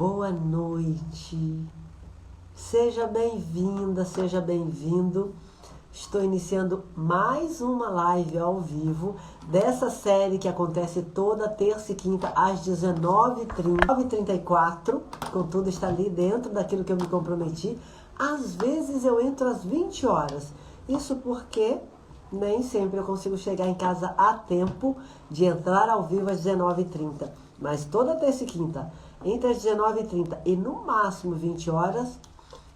Boa noite, seja bem-vinda, seja bem-vindo. Estou iniciando mais uma live ao vivo dessa série que acontece toda terça e quinta às 19h34. Contudo, está ali dentro daquilo que eu me comprometi. Às vezes eu entro às 20 horas. Isso porque nem sempre eu consigo chegar em casa a tempo de entrar ao vivo às 19h30. Mas toda terça e quinta, entre as 19h30 e no máximo 20 horas,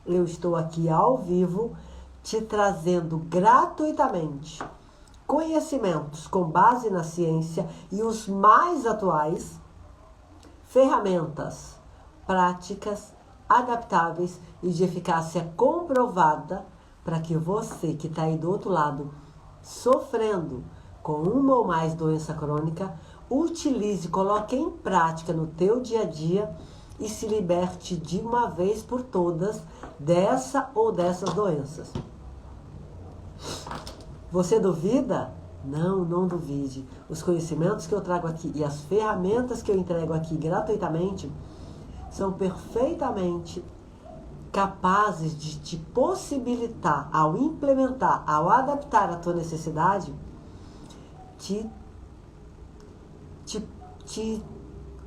eu estou aqui ao vivo te trazendo gratuitamente conhecimentos com base na ciência e os mais atuais, ferramentas práticas, adaptáveis e de eficácia comprovada para que você que está aí do outro lado sofrendo com uma ou mais doença crônica, utilize, coloque em prática no teu dia a dia e se liberte de uma vez por todas dessa ou dessas doenças. Você duvida? Não duvide. Os conhecimentos que eu trago aqui e as ferramentas que eu entrego aqui gratuitamente são perfeitamente capazes de te possibilitar, ao implementar, ao adaptar a tua necessidade, te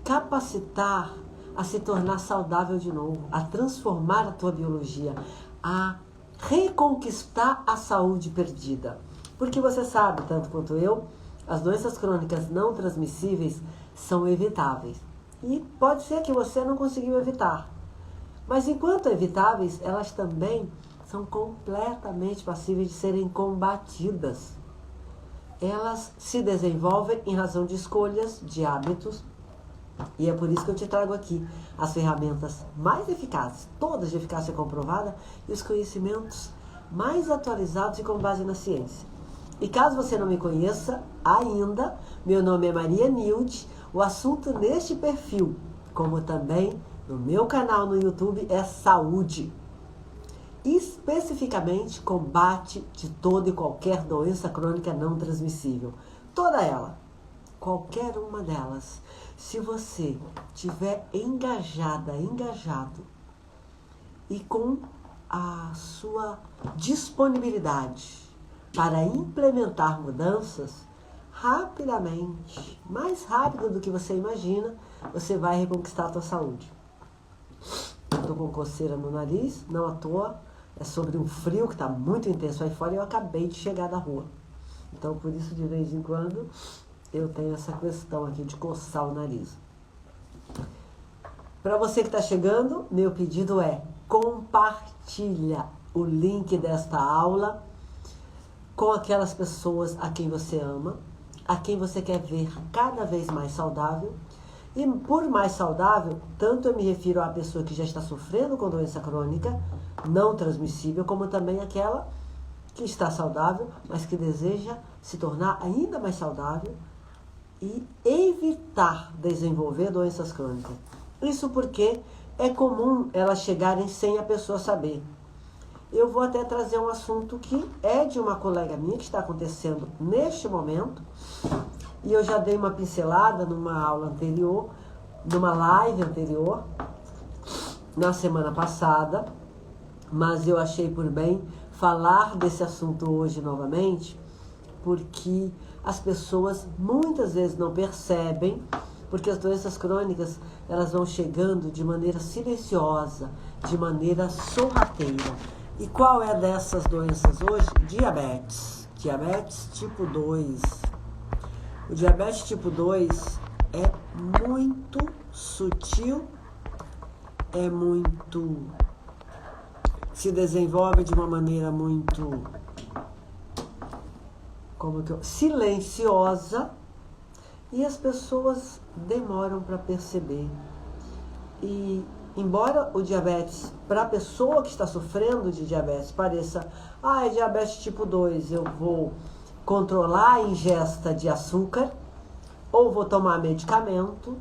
capacitar a se tornar saudável de novo, a transformar a tua biologia, a reconquistar a saúde perdida. Porque você sabe, tanto quanto eu, as doenças crônicas não transmissíveis são evitáveis. E pode ser que você não conseguiu evitar. Mas enquanto evitáveis, elas também são completamente passíveis de serem combatidas. Elas se desenvolvem em razão de escolhas, de hábitos, e é por isso que eu te trago aqui as ferramentas mais eficazes, todas de eficácia comprovada, e os conhecimentos mais atualizados e com base na ciência. E caso você não me conheça ainda, meu nome é Maria Nilde, o assunto neste perfil, como também no meu canal no YouTube, é saúde. Especificamente, combate de toda e qualquer doença crônica não transmissível. Toda ela, qualquer uma delas. Se você tiver engajado e com a sua disponibilidade para implementar mudanças, rapidamente, mais rápido do que você imagina, você vai reconquistar a tua saúde. Eu estou com coceira no nariz, não à toa, é sobre um frio que está muito intenso aí fora e eu acabei de chegar da rua. Então, por isso, de vez em quando, eu tenho essa questão aqui de coçar o nariz. Para você que está chegando, meu pedido é compartilha o link desta aula com aquelas pessoas a quem você ama, a quem você quer ver cada vez mais saudável. E por mais saudável, tanto eu me refiro à pessoa que já está sofrendo com doença crônica, não transmissível, como também aquela que está saudável, mas que deseja se tornar ainda mais saudável e evitar desenvolver doenças crônicas. Isso porque é comum elas chegarem sem a pessoa saber. Eu vou até trazer um assunto que é de uma colega minha, que está acontecendo neste momento, e eu já dei uma pincelada numa aula anterior, numa live anterior, na semana passada, mas eu achei por bem falar desse assunto hoje novamente, porque as pessoas muitas vezes não percebem, porque as doenças crônicas, elas vão chegando de maneira silenciosa, de maneira sorrateira. E qual é dessas doenças hoje? Diabetes. Diabetes tipo 2. O diabetes tipo 2 é muito sutil, se desenvolve de uma maneira muito silenciosa e as pessoas demoram para perceber. E embora o diabetes, para a pessoa que está sofrendo de diabetes, pareça, é diabetes tipo 2, eu vou controlar a ingesta de açúcar ou vou tomar medicamento,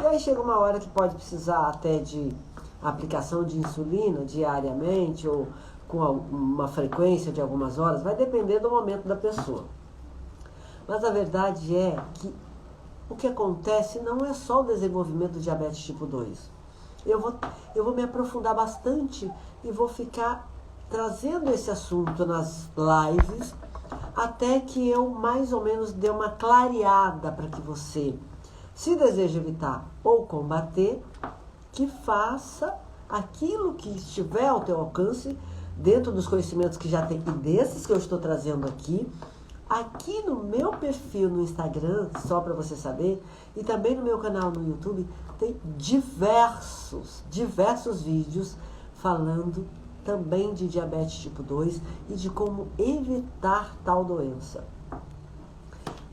e aí chega uma hora que pode precisar até de aplicação de insulina diariamente ou com uma frequência de algumas horas, vai depender do momento da pessoa. Mas a verdade é que o que acontece não é só o desenvolvimento do diabetes tipo 2. Eu vou me aprofundar bastante e vou ficar trazendo esse assunto nas lives até que eu mais ou menos dê uma clareada para que você, se deseja evitar ou combater, que faça aquilo que estiver ao teu alcance, dentro dos conhecimentos que já tem e desses que eu estou trazendo aqui no meu perfil no Instagram, só para você saber, e também no meu canal no YouTube, tem diversos vídeos falando também de diabetes tipo 2 e de como evitar tal doença.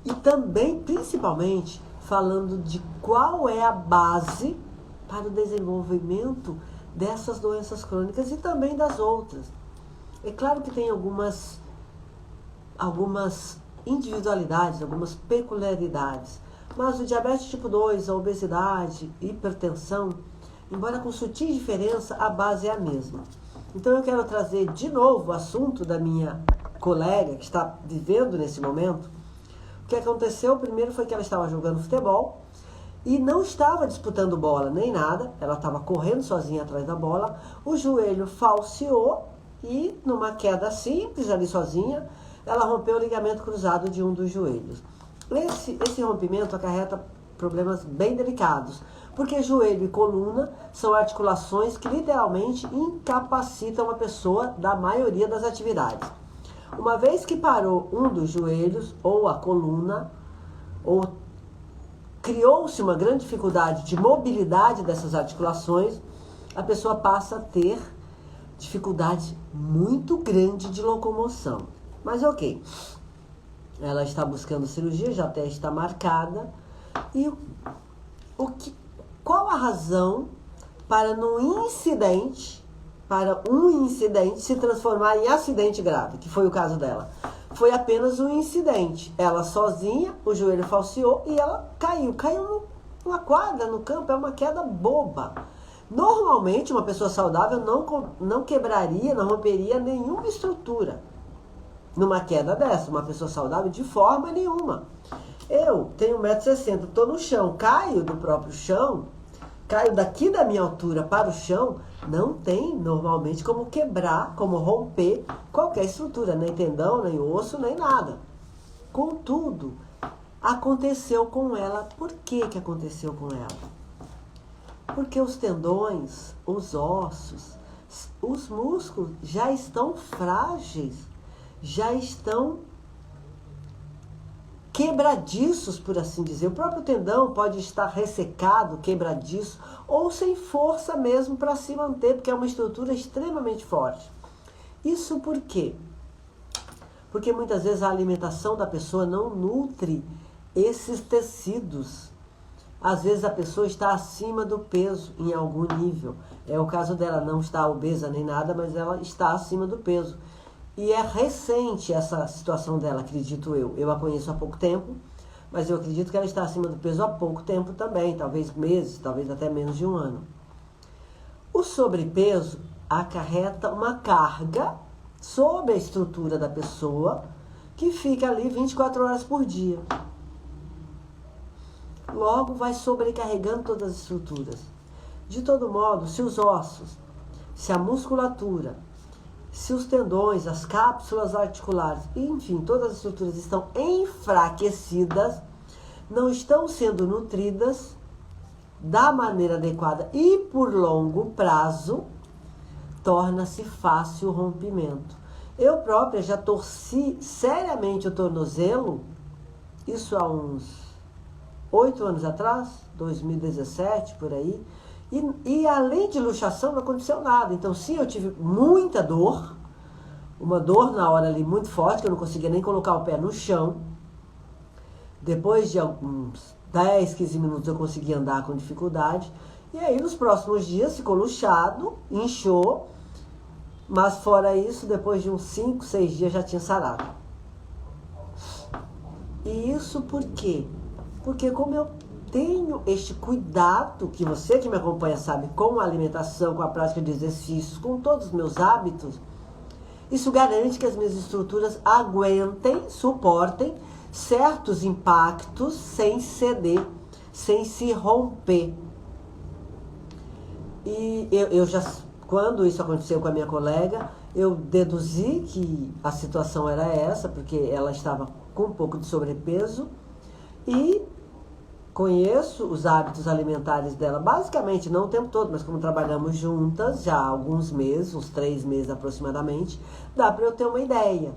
E também, principalmente, falando de qual é a base para o desenvolvimento dessas doenças crônicas e também das outras. É claro que tem algumas individualidades, algumas peculiaridades, mas o diabetes tipo 2, a obesidade, hipertensão, embora com sutil diferença, a base é a mesma. Então eu quero trazer de novo o assunto da minha colega que está vivendo nesse momento. O que aconteceu primeiro foi que ela estava jogando futebol e não estava disputando bola nem nada, ela estava correndo sozinha atrás da bola, o joelho falseou e numa queda simples ali sozinha, ela rompeu o ligamento cruzado de um dos joelhos. Esse rompimento acarreta problemas bem delicados, porque joelho e coluna são articulações que literalmente incapacitam a pessoa da maioria das atividades. Uma vez que parou um dos joelhos, ou a coluna, ou criou-se uma grande dificuldade de mobilidade dessas articulações, a pessoa passa a ter dificuldade muito grande de locomoção. Mas ok, ela está buscando cirurgia, já até está marcada. E qual a razão para um incidente se transformar em acidente grave, que foi o caso dela? Foi apenas um incidente. Ela sozinha, o joelho falseou e ela caiu numa quadra, no campo, é uma queda boba. Normalmente, uma pessoa saudável não quebraria, não romperia nenhuma estrutura numa queda dessa. Uma pessoa saudável, de forma nenhuma. Eu tenho 1,60 m, estou no chão, caio do próprio chão, caio daqui da minha altura para o chão, não tem normalmente como quebrar, como romper qualquer estrutura, nem tendão, nem osso, nem nada. Contudo, aconteceu com ela. Por que aconteceu com ela? Porque os tendões, os ossos, os músculos já estão frágeis, já estão quebradiços, por assim dizer. O próprio tendão pode estar ressecado, quebradiço, ou sem força mesmo para se manter, porque é uma estrutura extremamente forte. Isso por quê? Porque muitas vezes a alimentação da pessoa não nutre esses tecidos. Às vezes a pessoa está acima do peso em algum nível. É o caso dela, não está obesa nem nada, mas ela está acima do peso. E é recente essa situação dela, acredito eu. Eu a conheço há pouco tempo, mas eu acredito que ela está acima do peso há pouco tempo também, talvez meses, talvez até menos de um ano. O sobrepeso acarreta uma carga sobre a estrutura da pessoa que fica ali 24 horas por dia. Logo vai sobrecarregando todas as estruturas. De todo modo, se os ossos, se a musculatura, se os tendões, as cápsulas articulares, enfim, todas as estruturas estão enfraquecidas, não estão sendo nutridas da maneira adequada e por longo prazo, torna-se fácil o rompimento. Eu própria já torci seriamente o tornozelo, isso há uns 8 anos atrás, 2017, por aí, e além de luxação não aconteceu nada. Então sim, eu tive muita dor, uma dor na hora ali muito forte, que eu não conseguia nem colocar o pé no chão. Depois de alguns 10, 15 minutos eu consegui andar com dificuldade. E aí nos próximos dias ficou luxado, inchou, mas fora isso, depois de uns 5, 6 dias já tinha sarado. E isso por quê? Porque como eu tenho este cuidado, que você que me acompanha sabe, com a alimentação, com a prática de exercícios, com todos os meus hábitos, isso garante que as minhas estruturas aguentem, suportem certos impactos sem ceder, sem se romper. E quando isso aconteceu com a minha colega, eu deduzi que a situação era essa, porque ela estava com um pouco de sobrepeso e conheço os hábitos alimentares dela, basicamente, não o tempo todo, mas como trabalhamos juntas já há alguns meses, uns 3 meses aproximadamente, dá para eu ter uma ideia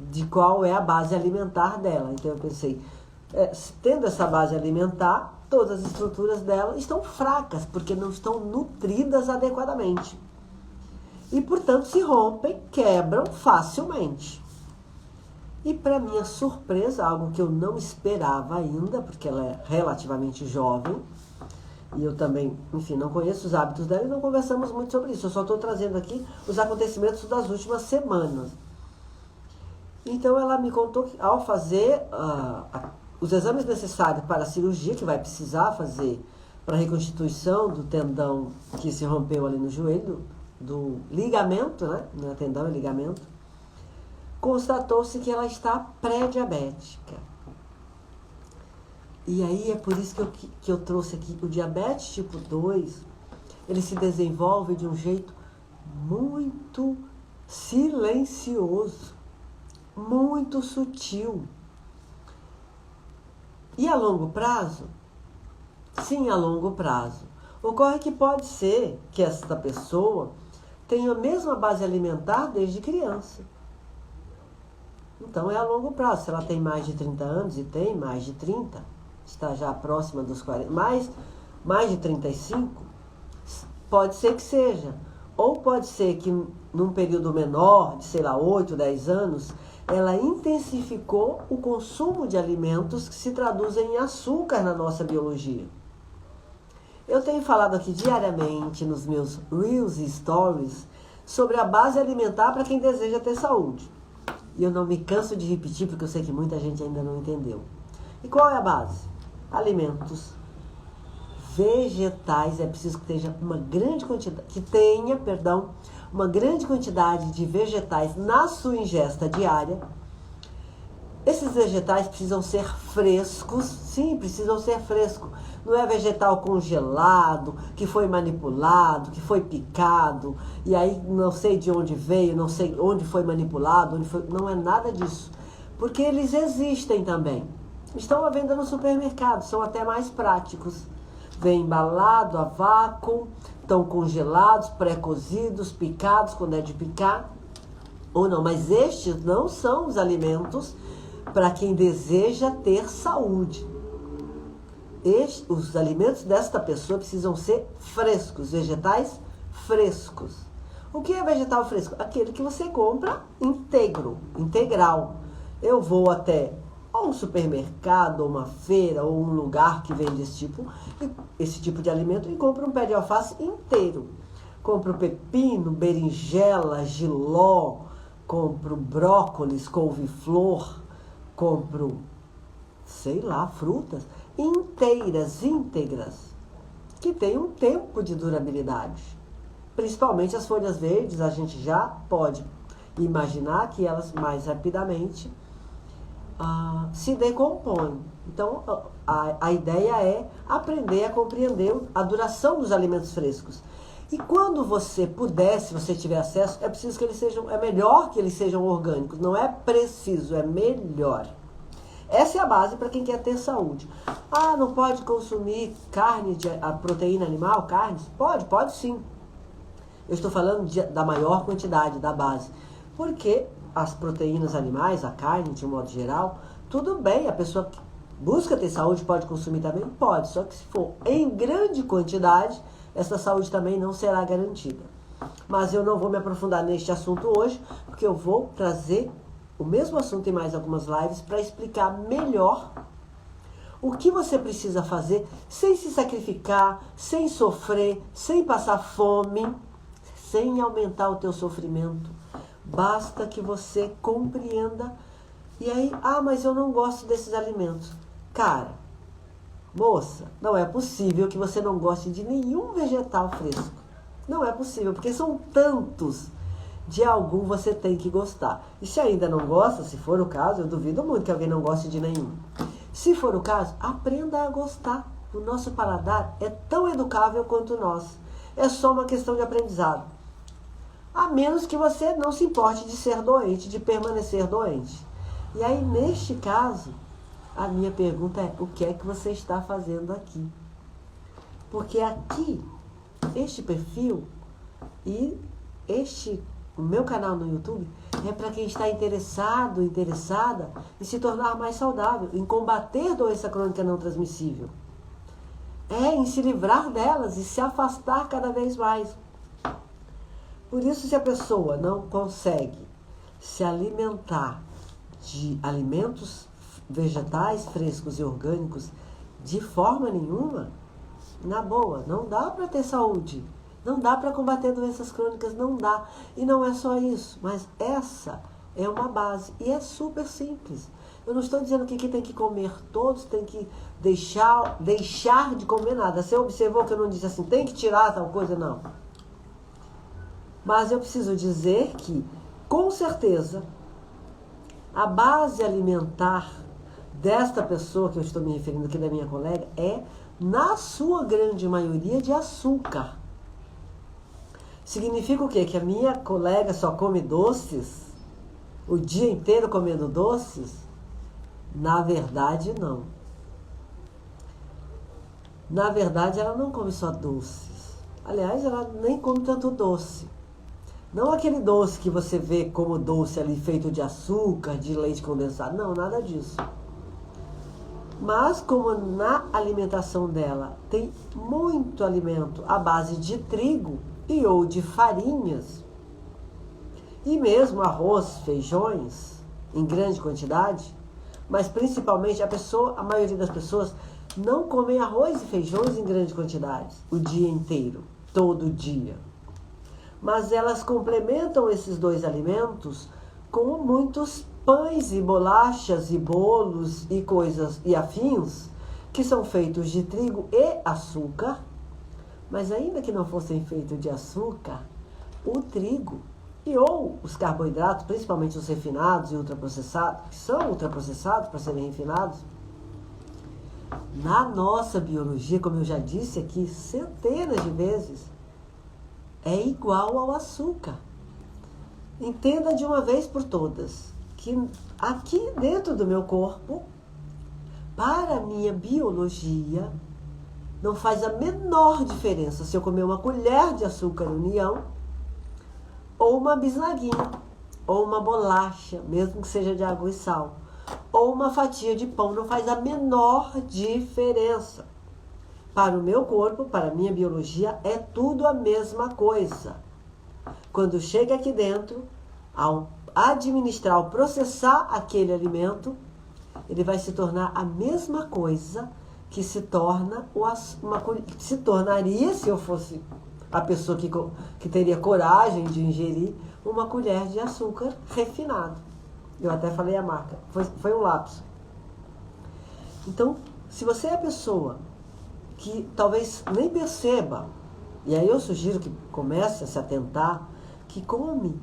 de qual é a base alimentar dela. Então eu pensei, tendo essa base alimentar, todas as estruturas dela estão fracas, porque não estão nutridas adequadamente. E, portanto, se rompem, quebram facilmente. E, para minha surpresa, algo que eu não esperava ainda, porque ela é relativamente jovem, e eu também, enfim, não conheço os hábitos dela e não conversamos muito sobre isso. Eu só estou trazendo aqui os acontecimentos das últimas semanas. Então, ela me contou que, ao fazer os exames necessários para a cirurgia, que vai precisar fazer para a reconstituição do tendão que se rompeu ali no joelho, do ligamento, né? Não é tendão, é ligamento, constatou-se que ela está pré-diabética. E aí é por isso que eu trouxe aqui o diabetes tipo 2, ele se desenvolve de um jeito muito silencioso, muito sutil. E a longo prazo? Sim, a longo prazo. Ocorre que pode ser que esta pessoa tenha a mesma base alimentar desde criança. Então é a longo prazo. Se ela tem mais de 30 anos, e tem mais de 30, está já próxima dos 40, mais de 35, pode ser que seja. Ou pode ser que num período menor, de sei lá, 8, 10 anos, ela intensificou o consumo de alimentos que se traduzem em açúcar na nossa biologia. Eu tenho falado aqui diariamente nos meus Reels e Stories sobre a base alimentar para quem deseja ter saúde. E eu não me canso de repetir porque eu sei que muita gente ainda não entendeu. E qual é a base? Alimentos vegetais. É preciso que tenha uma grande quantidade de vegetais na sua ingesta diária. Esses vegetais precisam ser frescos. Sim, precisam ser frescos. Não é vegetal congelado, que foi manipulado, que foi picado, e aí não sei de onde veio, não sei onde foi manipulado, não é nada disso. Porque eles existem também. Estão à venda no supermercado, são até mais práticos. Vem embalado a vácuo, estão congelados, pré-cozidos, picados quando é de picar, ou não. Mas estes não são os alimentos para quem deseja ter saúde. Os alimentos desta pessoa precisam ser frescos, vegetais frescos. O que é vegetal fresco? Aquele que você compra integral. Eu vou até ou um supermercado, ou uma feira, ou um lugar que vende esse tipo de alimento e compro um pé de alface inteiro. Compro pepino, berinjela, jiló, compro brócolis, couve-flor, compro, sei lá, frutas íntegras, que tem um tempo de durabilidade. Principalmente as folhas verdes, a gente já pode imaginar que elas mais rapidamente se decompõem. Então, a ideia é aprender a compreender a duração dos alimentos frescos. E quando você puder, se você tiver acesso, é melhor que eles sejam orgânicos. Não é preciso, é melhor. Essa é a base para quem quer ter saúde. Não pode consumir carne, a proteína animal, carnes? Pode sim. Eu estou falando da maior quantidade, da base. Porque as proteínas animais, a carne de um modo geral, tudo bem, a pessoa que busca ter saúde pode consumir também? Pode, só que se for em grande quantidade, essa saúde também não será garantida. Mas eu não vou me aprofundar neste assunto hoje, porque eu vou trazer o mesmo assunto em mais algumas lives para explicar melhor o que você precisa fazer sem se sacrificar, sem sofrer, sem passar fome, sem aumentar o teu sofrimento. Basta que você compreenda. E aí, mas eu não gosto desses alimentos. Cara, moça, não é possível que você não goste de nenhum vegetal fresco. Não é possível, porque são tantos. De algum você tem que gostar. E se ainda não gosta, se for o caso, eu duvido muito que alguém não goste de nenhum. Se for o caso, aprenda a gostar. O nosso paladar é tão educável quanto nós. é só uma questão de aprendizado. A menos que você não se importe de ser doente, de permanecer doente. E aí, neste caso, a minha pergunta é, o que é que você está fazendo aqui? Porque aqui, este perfil e o meu canal no YouTube é para quem está interessado, interessada em se tornar mais saudável, em combater doença crônica não transmissível. É em se livrar delas e se afastar cada vez mais. Por isso, se a pessoa não consegue se alimentar de alimentos vegetais frescos e orgânicos de forma nenhuma, na boa, não dá para ter saúde. Não dá para combater doenças crônicas, não dá. E não é só isso, mas essa é uma base. E é super simples. Eu não estou dizendo que tem que comer todos, tem que deixar de comer nada. Você observou que eu não disse assim, tem que tirar tal coisa? Não. Mas eu preciso dizer que, com certeza, a base alimentar desta pessoa que eu estou me referindo aqui, da minha colega, é, na sua grande maioria, de açúcar. Significa o quê? Que a minha colega só come doces? O dia inteiro comendo doces? Na verdade, não. Na verdade, ela não come só doces. Aliás, ela nem come tanto doce. Não aquele doce que você vê como doce ali feito de açúcar, de leite condensado. Não, nada disso. Mas como na alimentação dela tem muito alimento à base de trigo e ou de farinhas, e mesmo arroz, feijões, em grande quantidade, mas principalmente a maioria das pessoas não comem arroz e feijões em grande quantidade, o dia inteiro, todo dia. Mas elas complementam esses dois alimentos com muitos pães e bolachas e bolos e coisas e afins, que são feitos de trigo e açúcar. Mas ainda que não fossem feitos de açúcar, o trigo e ou os carboidratos, principalmente os refinados e ultraprocessados, que são ultraprocessados para serem refinados, na nossa biologia, como eu já disse aqui centenas de vezes, é igual ao açúcar. Entenda de uma vez por todas que aqui dentro do meu corpo, para a minha biologia, não faz a menor diferença se eu comer uma colher de açúcar união, ou uma bisnaguinha, ou uma bolacha, mesmo que seja de água e sal, ou uma fatia de pão, não faz a menor diferença. Para o meu corpo, para a minha biologia, é tudo a mesma coisa. Quando chega aqui dentro, ao administrar, ao processar aquele alimento, ele vai se tornar a mesma coisa que se tornaria, se eu fosse a pessoa que teria coragem de ingerir, uma colher de açúcar refinado. Eu até falei a marca, foi um lapso. Então, se você é a pessoa que talvez nem perceba, e aí eu sugiro que comece a se atentar, que come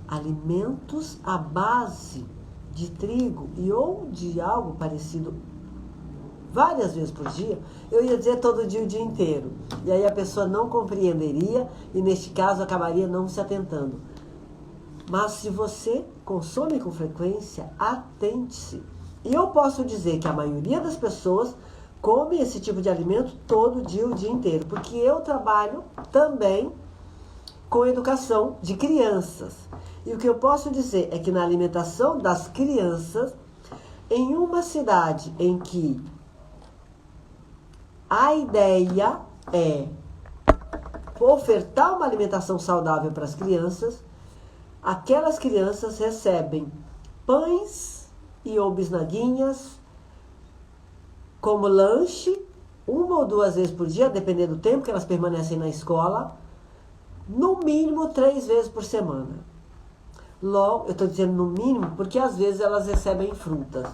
alimentos à base de trigo e ou de algo parecido várias vezes por dia, eu ia dizer todo dia, o dia inteiro. E aí a pessoa não compreenderia e, neste caso, acabaria não se atentando. Mas se você consome com frequência, atente-se. E eu posso dizer que a maioria das pessoas come esse tipo de alimento todo dia, o dia inteiro. Porque eu trabalho também com educação de crianças. E o que eu posso dizer é que na alimentação das crianças, em uma cidade em que a ideia é ofertar uma alimentação saudável para as crianças, aquelas crianças recebem pães e ou bisnaguinhas como lanche, uma ou duas vezes por dia, dependendo do tempo que elas permanecem na escola, no mínimo 3 vezes por semana. Logo, eu estou dizendo no mínimo porque às vezes elas recebem frutas.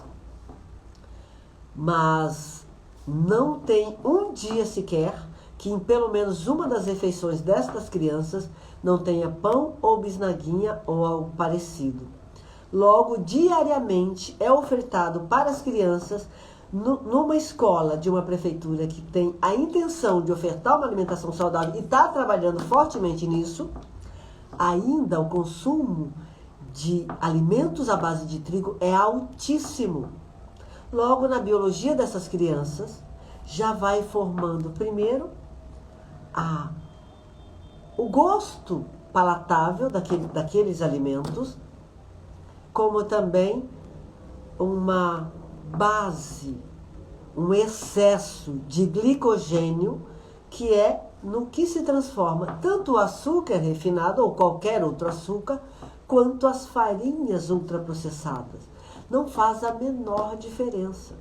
Mas não tem um dia sequer que em pelo menos uma das refeições destas crianças não tenha pão ou bisnaguinha ou algo parecido. Logo, diariamente é ofertado para as crianças Numa escola de uma prefeitura que tem a intenção de ofertar uma alimentação saudável e está trabalhando fortemente nisso, ainda o consumo de alimentos à base de trigo é altíssimo. Logo, na biologia dessas crianças, já vai formando primeiro o gosto palatável daqueles alimentos, como também uma base, um excesso de glicogênio, que é no que se transforma tanto o açúcar refinado ou qualquer outro açúcar, quanto as farinhas ultraprocessadas. Não faz a menor diferença.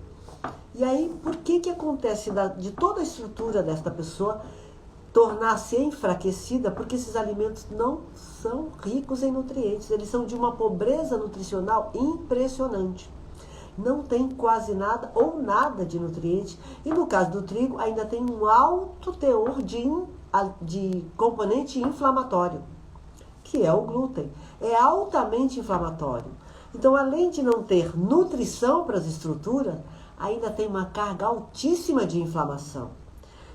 E aí, por que acontece de toda a estrutura desta pessoa tornar-se enfraquecida? Porque esses alimentos não são ricos em nutrientes, eles são de uma pobreza nutricional impressionante. Não tem quase nada ou nada de nutrientes. E no caso do trigo, ainda tem um alto teor de componente inflamatório, que é o glúten. É altamente inflamatório. Então, além de não ter nutrição para as estruturas, ainda tem uma carga altíssima de inflamação.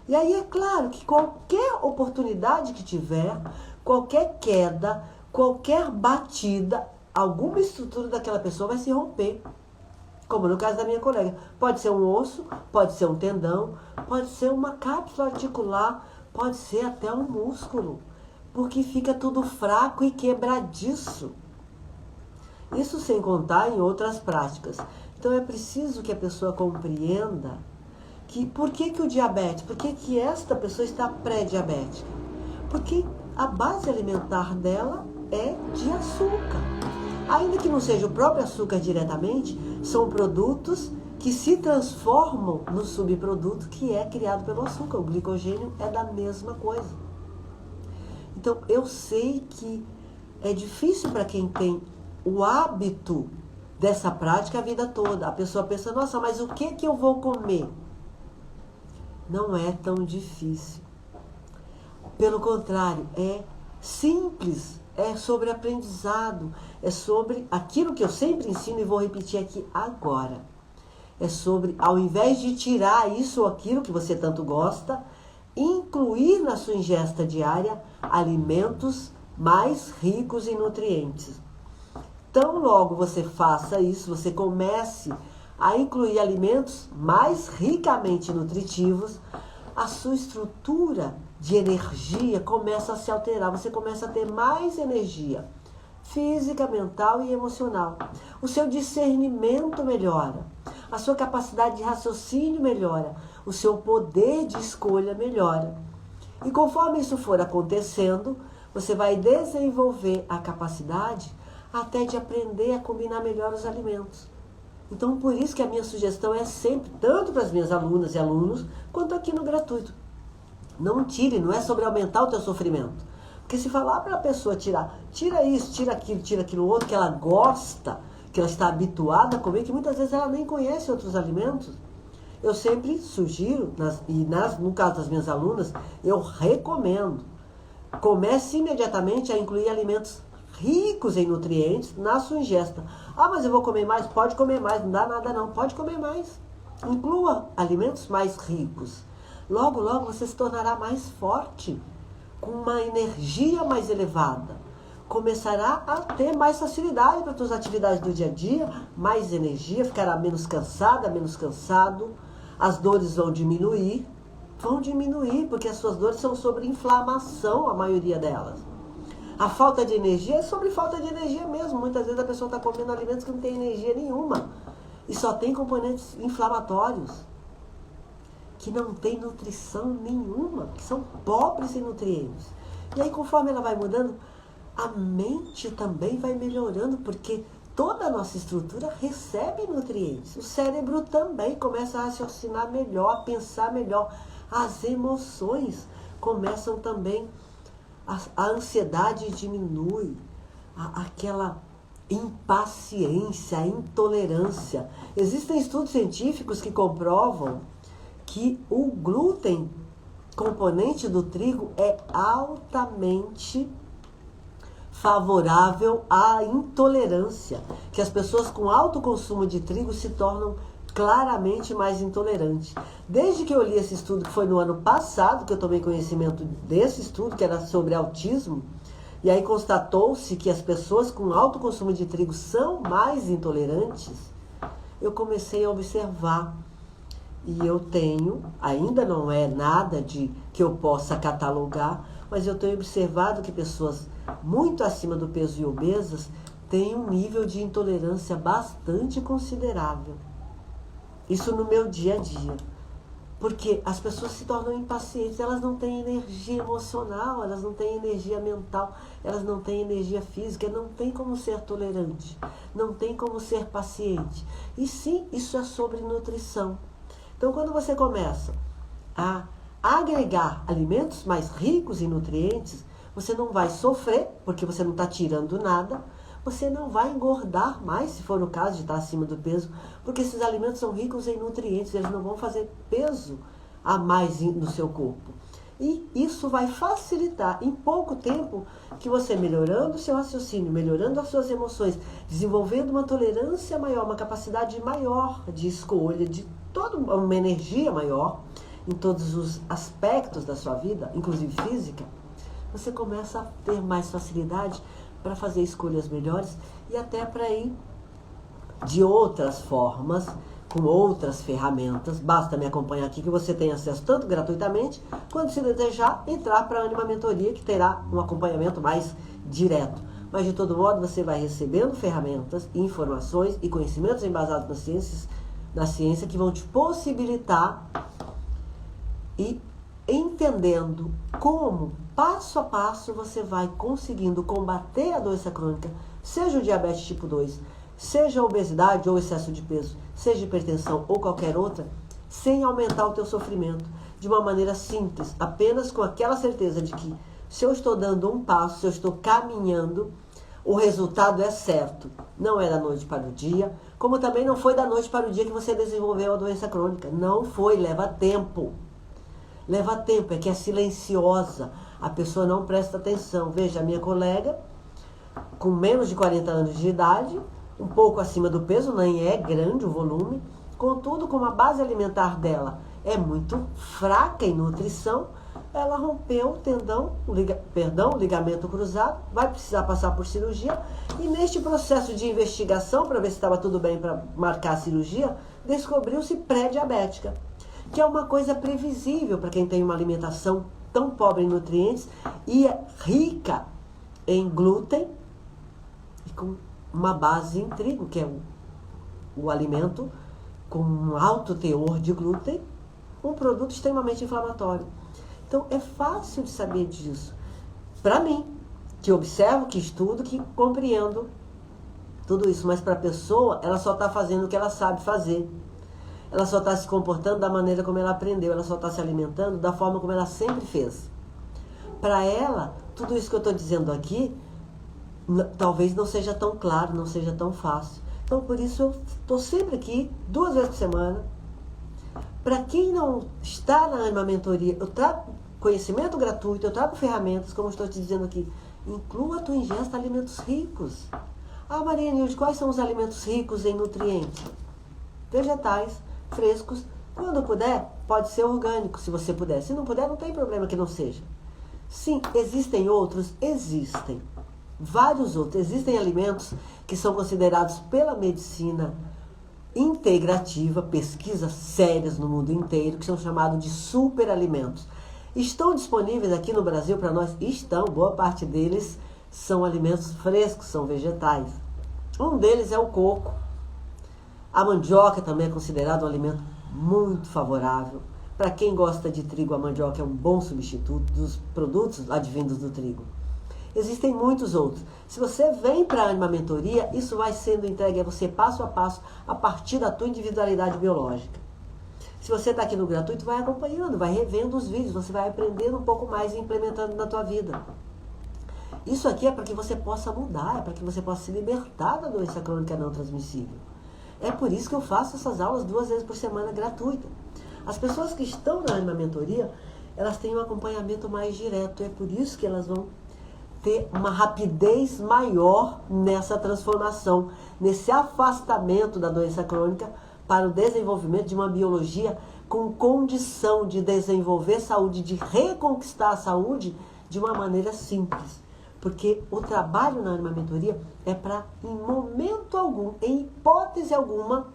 E aí é claro que qualquer oportunidade que tiver, qualquer queda, qualquer batida, alguma estrutura daquela pessoa vai se romper. Como no caso da minha colega. Pode ser um osso, pode ser um tendão, pode ser uma cápsula articular, pode ser até um músculo. Porque fica tudo fraco e quebradiço. Isso sem contar em outras práticas. Então é preciso que a pessoa compreenda que por que o diabetes, por que esta pessoa está pré-diabética? Porque a base alimentar dela é de açúcar. Ainda que não seja o próprio açúcar diretamente, são produtos que se transformam no subproduto que é criado pelo açúcar. O glicogênio é da mesma coisa. Então, eu sei que é difícil para quem tem o hábito dessa prática a vida toda. A pessoa pensa, nossa, mas o que eu vou comer? Não é tão difícil. Pelo contrário, é simples. É sobre aprendizado, é sobre aquilo que eu sempre ensino e vou repetir aqui agora. É sobre, ao invés de tirar isso ou aquilo que você tanto gosta, incluir na sua ingesta diária alimentos mais ricos em nutrientes. Tão logo você faça isso, você comece a incluir alimentos mais ricamente nutritivos, a sua estrutura de energia começa a se alterar, você começa a ter mais energia física, mental e emocional. O seu discernimento melhora, a sua capacidade de raciocínio melhora, o seu poder de escolha melhora. E conforme isso for acontecendo, você vai desenvolver a capacidade até de aprender a combinar melhor os alimentos. Então, por isso que a minha sugestão é sempre, tanto para as minhas alunas e alunos, quanto aqui no gratuito. Não tire, não é sobre aumentar o teu sofrimento. Porque se falar para a pessoa tira isso, tira aquilo outro, que ela gosta, que ela está habituada a comer, que muitas vezes ela nem conhece outros alimentos, eu sempre sugiro, no caso das minhas alunas, eu recomendo. Comece imediatamente a incluir alimentos ricos em nutrientes na sua ingesta. Ah, mas eu vou comer mais? Pode comer mais, não dá nada não, pode comer mais. Inclua alimentos mais ricos. Logo, logo você se tornará mais forte, com uma energia mais elevada. Começará a ter mais facilidade para as suas atividades do dia a dia, mais energia, ficará menos cansada, menos cansado. As dores vão diminuir, porque as suas dores são sobre inflamação, a maioria delas. A falta de energia é sobre falta de energia mesmo. Muitas vezes a pessoa está comendo alimentos que não tem energia nenhuma e só tem componentes inflamatórios, que não tem nutrição nenhuma, que são pobres em nutrientes. E aí, conforme ela vai mudando, a mente também vai melhorando, porque toda a nossa estrutura recebe nutrientes. O cérebro também começa a raciocinar melhor, a pensar melhor. As emoções começam também, a ansiedade diminui, aquela impaciência, a intolerância. Existem estudos científicos que comprovam que o glúten, componente do trigo, é altamente favorável à intolerância, que as pessoas com alto consumo de trigo se tornam claramente mais intolerantes. Desde que eu li esse estudo, que foi no ano passado, que eu tomei conhecimento desse estudo, que era sobre autismo, e aí constatou-se que as pessoas com alto consumo de trigo são mais intolerantes, eu comecei a observar. E eu tenho, ainda não é nada de que eu possa catalogar, mas eu tenho observado que pessoas muito acima do peso e obesas têm um nível de intolerância bastante considerável. Isso no meu dia a dia. Porque as pessoas se tornam impacientes, elas não têm energia emocional, elas não têm energia mental, elas não têm energia física, não tem como ser tolerante, não tem como ser paciente. E sim, isso é sobre nutrição. Então, quando você começa a agregar alimentos mais ricos em nutrientes, você não vai sofrer, porque você não está tirando nada, você não vai engordar mais, se for o caso de estar acima do peso, porque esses alimentos são ricos em nutrientes, eles não vão fazer peso a mais no seu corpo. E isso vai facilitar, em pouco tempo, que você melhorando o seu raciocínio, melhorando as suas emoções, desenvolvendo uma tolerância maior, uma capacidade maior de escolha, de toda uma energia maior em todos os aspectos da sua vida, inclusive física, você começa a ter mais facilidade para fazer escolhas melhores e até para ir de outras formas, com outras ferramentas. Basta me acompanhar aqui que você tem acesso tanto gratuitamente, quanto se desejar entrar para a Anima Mentoria, que terá um acompanhamento mais direto. Mas de todo modo você vai recebendo ferramentas, informações e conhecimentos embasados na ciência que vão te possibilitar e entendendo como, passo a passo, você vai conseguindo combater a doença crônica, seja o diabetes tipo 2, seja a obesidade ou excesso de peso, seja hipertensão ou qualquer outra, sem aumentar o teu sofrimento, de uma maneira simples, apenas com aquela certeza de que se eu estou dando um passo, se eu estou caminhando, o resultado é certo. Não é da noite para o dia, como também não foi da noite para o dia que você desenvolveu a doença crônica. Não foi, leva tempo. Leva tempo, é que é silenciosa. A pessoa não presta atenção. Veja, a minha colega, com menos de 40 anos de idade, um pouco acima do peso, nem é grande o volume, contudo, como a base alimentar dela é muito fraca em nutrição, ela rompeu o ligamento cruzado, vai precisar passar por cirurgia, e neste processo de investigação, para ver se estava tudo bem para marcar a cirurgia, descobriu-se pré-diabética, que é uma coisa previsível para quem tem uma alimentação tão pobre em nutrientes e é rica em glúten e com uma base em trigo, que é o alimento com um alto teor de glúten, um produto extremamente inflamatório. Então, é fácil de saber disso. Para mim, que observo, que estudo, que compreendo tudo isso. Mas para a pessoa, ela só está fazendo o que ela sabe fazer. Ela só está se comportando da maneira como ela aprendeu. Ela só está se alimentando da forma como ela sempre fez. Para ela, tudo isso que eu estou dizendo aqui, talvez não seja tão claro, não seja tão fácil. Então, por isso, eu estou sempre aqui, 2 vezes por semana. Para quem não está na Anima Mentoria, eu trago conhecimento gratuito, eu trago ferramentas, como estou te dizendo aqui. Inclua a tua ingesta de alimentos ricos. Ah, Maria Nilde, quais são os alimentos ricos em nutrientes? Vegetais, frescos. Quando puder, pode ser orgânico, se você puder. Se não puder, não tem problema que não seja. Sim, existem outros? Existem. Vários outros. Existem alimentos que são considerados pela medicina integrativa, pesquisas sérias no mundo inteiro, que são chamados de superalimentos. Estão disponíveis aqui no Brasil para nós? Estão, boa parte deles são alimentos frescos, são vegetais. Um deles é o coco. A mandioca também é considerado um alimento muito favorável. Para quem gosta de trigo, a mandioca é um bom substituto dos produtos advindos do trigo. Existem muitos outros. Se você vem para a Anima Mentoria, isso vai sendo entregue a você passo a passo, a partir da tua individualidade biológica. Se você está aqui no gratuito, vai acompanhando, vai revendo os vídeos, você vai aprendendo um pouco mais e implementando na tua vida. Isso aqui é para que você possa mudar, é para que você possa se libertar da doença crônica não transmissível. É por isso que eu faço essas aulas 2 vezes por semana gratuita. As pessoas que estão na Anima Mentoria, elas têm um acompanhamento mais direto, é por isso que elas vão ter uma rapidez maior nessa transformação, nesse afastamento da doença crônica, para o desenvolvimento de uma biologia com condição de desenvolver saúde, de reconquistar a saúde de uma maneira simples. Porque o trabalho na Anima Mentoria é para, em momento algum, em hipótese alguma,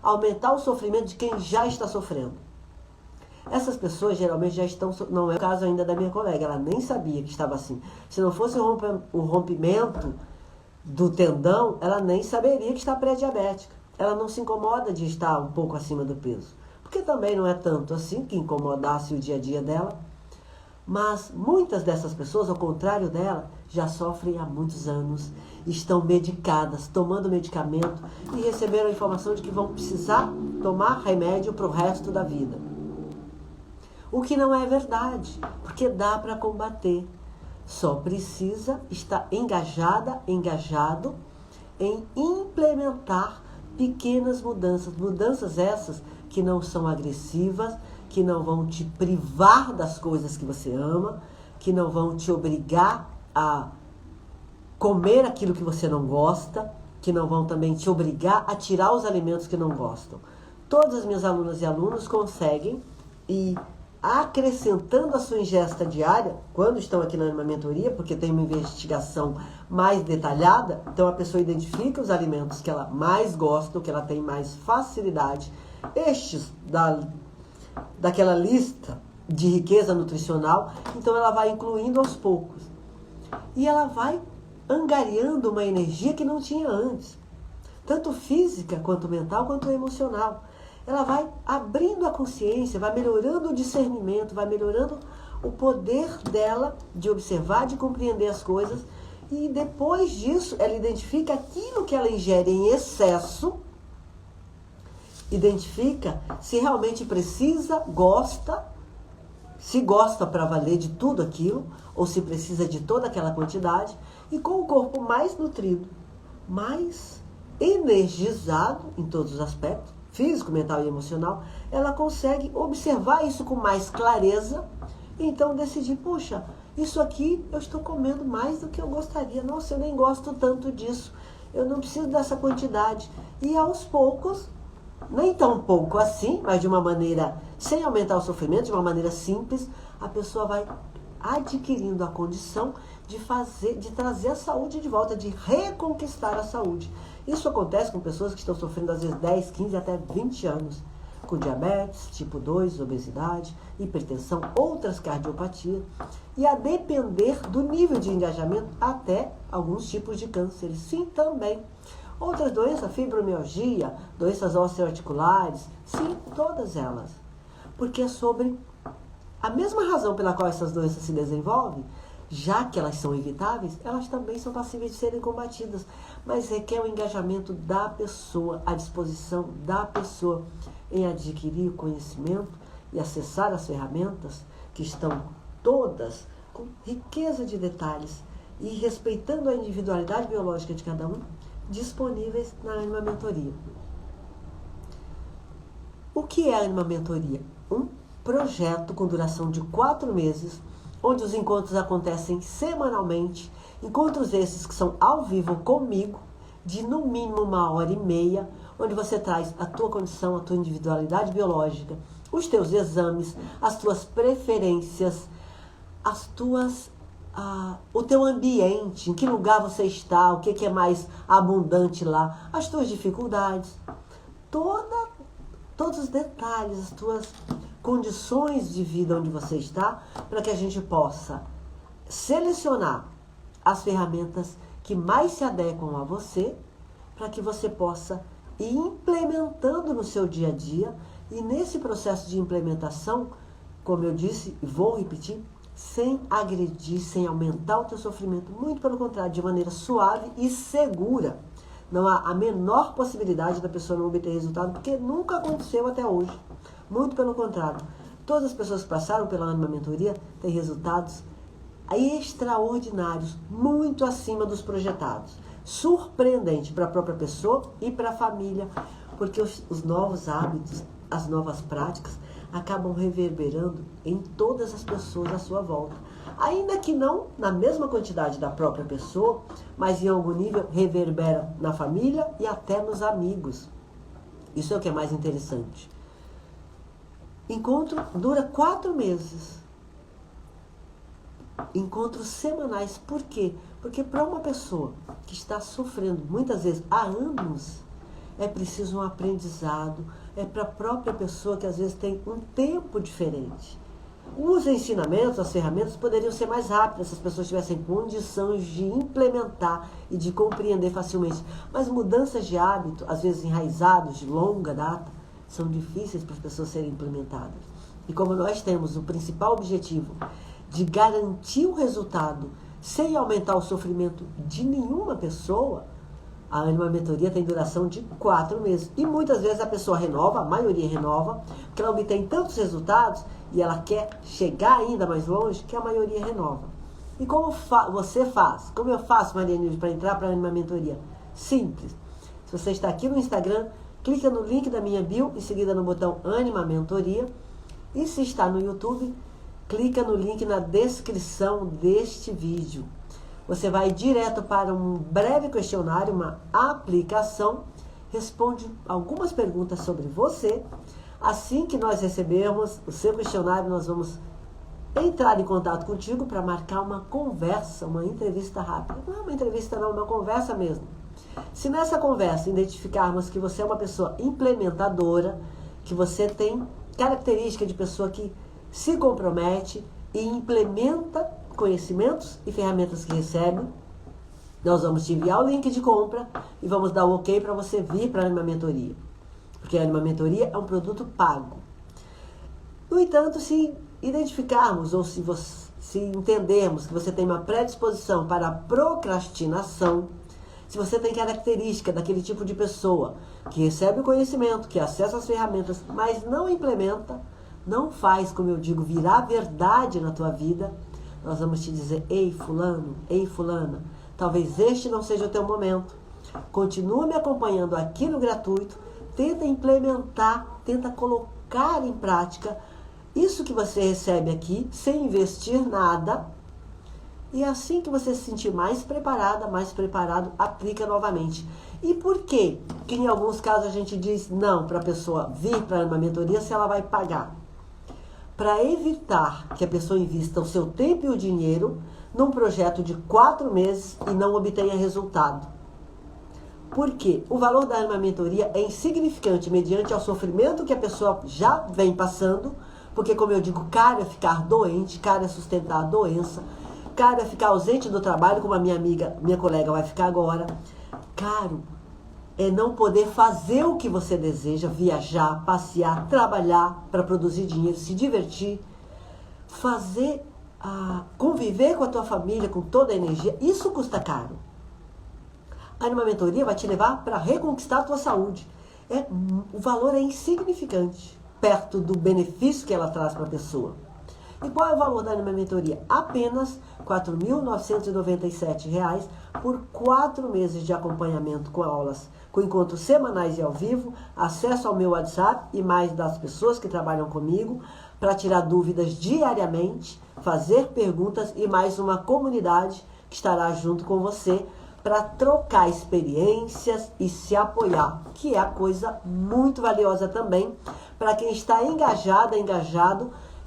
aumentar o sofrimento de quem já está sofrendo. Essas pessoas geralmente já estão... Não é o caso ainda da minha colega, ela nem sabia que estava assim. Se não fosse o rompimento do tendão, ela nem saberia que está pré-diabética. Ela não se incomoda de estar um pouco acima do peso. Porque também não é tanto assim que incomodasse o dia a dia dela. Mas muitas dessas pessoas, ao contrário dela, já sofrem há muitos anos, estão medicadas, tomando medicamento e receberam a informação de que vão precisar tomar remédio para o resto da vida. O que não é verdade, porque dá para combater. Só precisa estar engajado em implementar pequenas mudanças. Mudanças essas que não são agressivas, que não vão te privar das coisas que você ama, que não vão te obrigar a comer aquilo que você não gosta, que não vão também te obrigar a tirar os alimentos que não gostam. Todas as minhas alunas e alunos conseguem ir acrescentando a sua ingesta diária, quando estão aqui na Anima Mentoria, porque tem uma investigação mais detalhada, então a pessoa identifica os alimentos que ela mais gosta, que ela tem mais facilidade, estes daquela lista de riqueza nutricional, então ela vai incluindo aos poucos. E ela vai angariando uma energia que não tinha antes, tanto física, quanto mental, quanto emocional. Ela vai abrindo a consciência, vai melhorando o discernimento, vai melhorando o poder dela de observar, de compreender as coisas. E depois disso, ela identifica aquilo que ela ingere em excesso, identifica se realmente precisa, gosta, se gosta para valer de tudo aquilo, ou se precisa de toda aquela quantidade, e com o corpo mais nutrido, mais energizado em todos os aspectos, físico, mental e emocional, ela consegue observar isso com mais clareza e então decidir, poxa, isso aqui eu estou comendo mais do que eu gostaria, nossa, eu nem gosto tanto disso, eu não preciso dessa quantidade. E aos poucos, nem tão pouco assim, mas de uma maneira, sem aumentar o sofrimento, de uma maneira simples, a pessoa vai adquirindo a condição de trazer a saúde de volta, de reconquistar a saúde. Isso acontece com pessoas que estão sofrendo às vezes 10, 15, até 20 anos, com diabetes, tipo 2, obesidade, hipertensão, outras cardiopatias, e a depender do nível de engajamento, até alguns tipos de cânceres. Sim, também. Outras doenças, fibromialgia, doenças osteoarticulares, sim, todas elas. Porque é sobre a mesma razão pela qual essas doenças se desenvolvem, já que elas são evitáveis, elas também são passíveis de serem combatidas. Mas requer o engajamento da pessoa, a disposição da pessoa em adquirir o conhecimento e acessar as ferramentas que estão todas com riqueza de detalhes e respeitando a individualidade biológica de cada um, disponíveis na Anima Mentoria. O que é a Anima Mentoria? Um projeto com duração de 4 meses, onde os encontros acontecem semanalmente, encontros esses que são ao vivo comigo, de no mínimo 1h30, onde você traz a tua condição, a tua individualidade biológica, os teus exames, as tuas preferências, o teu ambiente, em que lugar você está, o que é mais abundante lá, as tuas dificuldades, todos os detalhes, as tuas condições de vida onde você está, para que a gente possa selecionar as ferramentas que mais se adequam a você, para que você possa ir implementando no seu dia a dia, e nesse processo de implementação, como eu disse e vou repetir, sem agredir, sem aumentar o teu sofrimento, muito pelo contrário, de maneira suave e segura. Não há a menor possibilidade da pessoa não obter resultado, porque nunca aconteceu até hoje. Muito pelo contrário. Todas as pessoas que passaram pela Anima Mentoria têm resultados extraordinários, muito acima dos projetados. Surpreendente para a própria pessoa e para a família, porque os novos hábitos, as novas práticas, acabam reverberando em todas as pessoas à sua volta. Ainda que não na mesma quantidade da própria pessoa, mas em algum nível reverbera na família e até nos amigos. Isso é o que é mais interessante. Encontro dura 4 meses. Encontros semanais. Por quê? Porque para uma pessoa que está sofrendo, muitas vezes, há anos, é preciso um aprendizado. É para a própria pessoa que às vezes tem um tempo diferente. Os ensinamentos, as ferramentas poderiam ser mais rápidas se as pessoas tivessem condições de implementar e de compreender facilmente. Mas mudanças de hábito, às vezes enraizados, de longa data, são difíceis para as pessoas serem implementadas. E como nós temos o principal objetivo de garantir o resultado sem aumentar o sofrimento de nenhuma pessoa, a Ânima Mentoria tem duração de 4 meses. E muitas vezes a pessoa renova, a maioria renova, porque ela obtém tantos resultados e ela quer chegar ainda mais longe, que a maioria renova. E como você faz? Como eu faço, Maria Nilde, para entrar para a Ânima Mentoria? Simples. Se você está aqui no Instagram, clica no link da minha bio, em seguida no botão Ânima Mentoria. E se está no YouTube, clica no link na descrição deste vídeo. Você vai direto para um breve questionário, uma aplicação, responde algumas perguntas sobre você. Assim que nós recebermos o seu questionário, nós vamos entrar em contato contigo para marcar uma conversa, uma entrevista rápida. Não é uma entrevista não, é uma conversa mesmo. Se nessa conversa identificarmos que você é uma pessoa implementadora, que você tem característica de pessoa que se compromete e implementa conhecimentos e ferramentas que recebe, nós vamos te enviar o link de compra e vamos dar o ok para você vir para a Ânima Mentoria. Porque a Ânima Mentoria é um produto pago. No entanto, se identificarmos ou se entendermos que você tem uma predisposição para a procrastinação, se você tem característica daquele tipo de pessoa que recebe o conhecimento, que acessa as ferramentas, mas não implementa, não faz, como eu digo, virar verdade na tua vida, nós vamos te dizer, ei fulano, ei fulana, talvez este não seja o teu momento. Continua me acompanhando aqui no gratuito, tenta implementar, tenta colocar em prática isso que você recebe aqui, sem investir nada. E assim que você se sentir mais preparada, mais preparado, aplica novamente. E por quê? Que em alguns casos a gente diz não para a pessoa vir para uma mentoria se ela vai pagar. Para evitar que a pessoa invista o seu tempo e o dinheiro num projeto de 4 meses e não obtenha resultado. Por quê? O valor da Ânima Mentoria é insignificante mediante ao sofrimento que a pessoa já vem passando, porque, como eu digo, caro é ficar doente, caro é sustentar a doença, caro é ficar ausente do trabalho, como a minha colega vai ficar agora. Caro é não poder fazer o que você deseja, viajar, passear, trabalhar para produzir dinheiro, se divertir, conviver com a tua família, com toda a energia. Isso custa caro. A Ânima Mentoria vai te levar para reconquistar a tua saúde. O valor é insignificante, perto do benefício que ela traz para a pessoa. E qual é o valor da Ânima Mentoria? Apenas R$ 4.997 por 4 meses de acompanhamento com aulas, com encontros semanais e ao vivo, acesso ao meu WhatsApp e mais das pessoas que trabalham comigo, para tirar dúvidas diariamente, fazer perguntas e mais uma comunidade que estará junto com você para trocar experiências e se apoiar, que é a coisa muito valiosa também para quem está engajado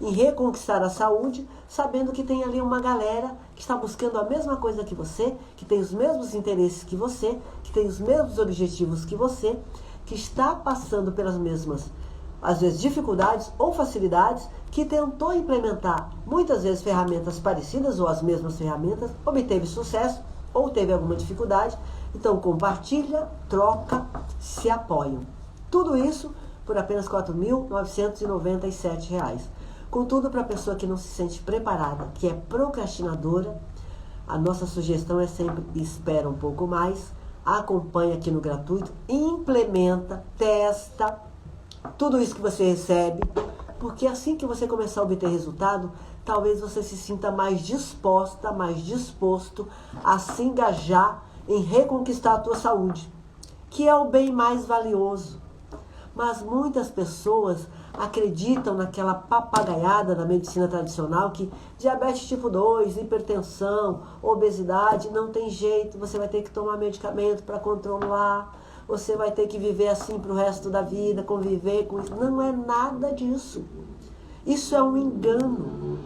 em reconquistar a saúde, sabendo que tem ali uma galera que está buscando a mesma coisa que você, que tem os mesmos interesses que você, que tem os mesmos objetivos que você, que está passando pelas mesmas, às vezes, dificuldades ou facilidades, que tentou implementar muitas vezes ferramentas parecidas ou as mesmas ferramentas, obteve sucesso ou teve alguma dificuldade. Então compartilha, troca, se apoiam. Tudo isso por apenas R$ 4.997. Contudo, para a pessoa que não se sente preparada, que é procrastinadora, a nossa sugestão é sempre espera um pouco mais, acompanha aqui no gratuito, implementa, testa tudo isso que você recebe, porque assim que você começar a obter resultado, talvez você se sinta mais disposta, mais disposto a se engajar em reconquistar a tua saúde, que é o bem mais valioso. Mas muitas pessoas acreditam naquela papagaiada da medicina tradicional que diabetes tipo 2, hipertensão, obesidade, não tem jeito, você vai ter que tomar medicamento para controlar, você vai ter que viver assim para o resto da vida, conviver com isso. Não é nada disso. Isso é um engano.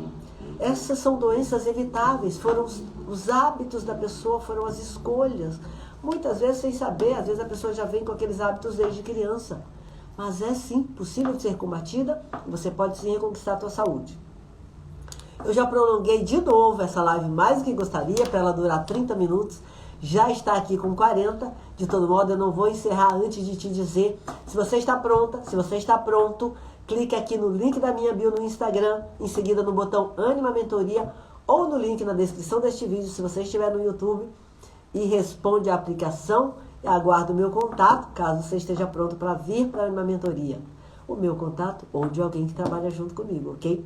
Essas são doenças evitáveis, foram os hábitos da pessoa, foram as escolhas. Muitas vezes sem saber, às vezes a pessoa já vem com aqueles hábitos desde criança. Mas é sim possível de ser combatida e você pode sim reconquistar a tua saúde. Eu já prolonguei de novo essa live mais do que gostaria, para ela durar 30 minutos. Já está aqui com 40. De todo modo, eu não vou encerrar antes de te dizer. Se você está pronta, se você está pronto, clique aqui no link da minha bio no Instagram, em seguida no botão Anima Mentoria, ou no link na descrição deste vídeo, se você estiver no YouTube, e responde a aplicação. Aguardo o meu contato, caso você esteja pronto para vir para a Anima Mentoria. O meu contato ou de alguém que trabalha junto comigo, ok?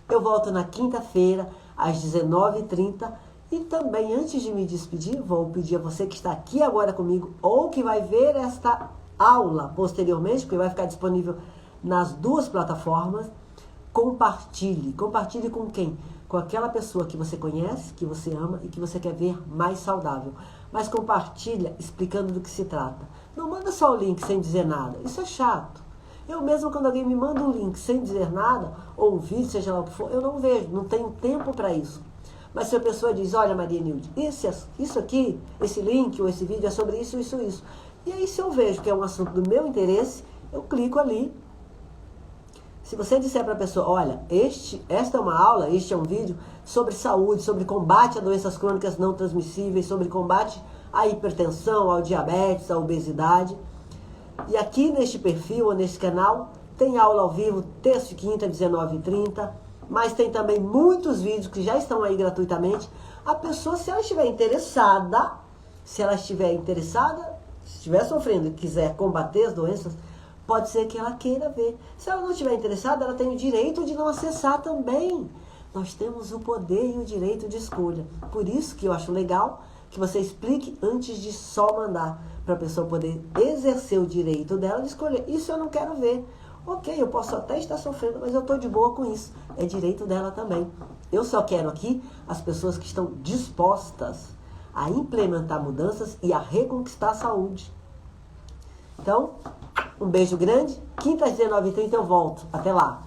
Eu volto na quinta-feira, às 19h30. E também, antes de me despedir, vou pedir a você que está aqui agora comigo, ou que vai ver esta aula posteriormente, porque vai ficar disponível nas duas plataformas, compartilhe. Compartilhe com quem? Com aquela pessoa que você conhece, que você ama e que você quer ver mais saudável. Mas compartilha explicando do que se trata. Não manda só o link sem dizer nada. Isso é chato. Eu mesmo, quando alguém me manda um link sem dizer nada, ou um vídeo, seja lá o que for, eu não vejo, não tenho tempo para isso. Mas se a pessoa diz, olha, Maria Nilde, isso aqui, esse link ou esse vídeo é sobre isso, isso, isso. E aí, se eu vejo que é um assunto do meu interesse, eu clico ali. Se você disser para a pessoa, olha, esta é uma aula, este é um vídeo sobre saúde, sobre combate a doenças crônicas não transmissíveis, sobre combate à hipertensão, ao diabetes, à obesidade. E aqui neste perfil ou neste canal tem aula ao vivo, terça e quinta, 19h30. Mas tem também muitos vídeos que já estão aí gratuitamente. A pessoa, se ela estiver interessada, se estiver sofrendo e quiser combater as doenças, pode ser que ela queira ver. Se ela não estiver interessada, ela tem o direito de não acessar também. Nós temos o poder e o direito de escolha. Por isso que eu acho legal que você explique antes de só mandar, para a pessoa poder exercer o direito dela de escolher. Isso eu não quero ver. Ok, eu posso até estar sofrendo, mas eu estou de boa com isso. É direito dela também. Eu só quero aqui as pessoas que estão dispostas a implementar mudanças e a reconquistar a saúde. Então, um beijo grande. Quinta às 19h30 eu volto. Até lá.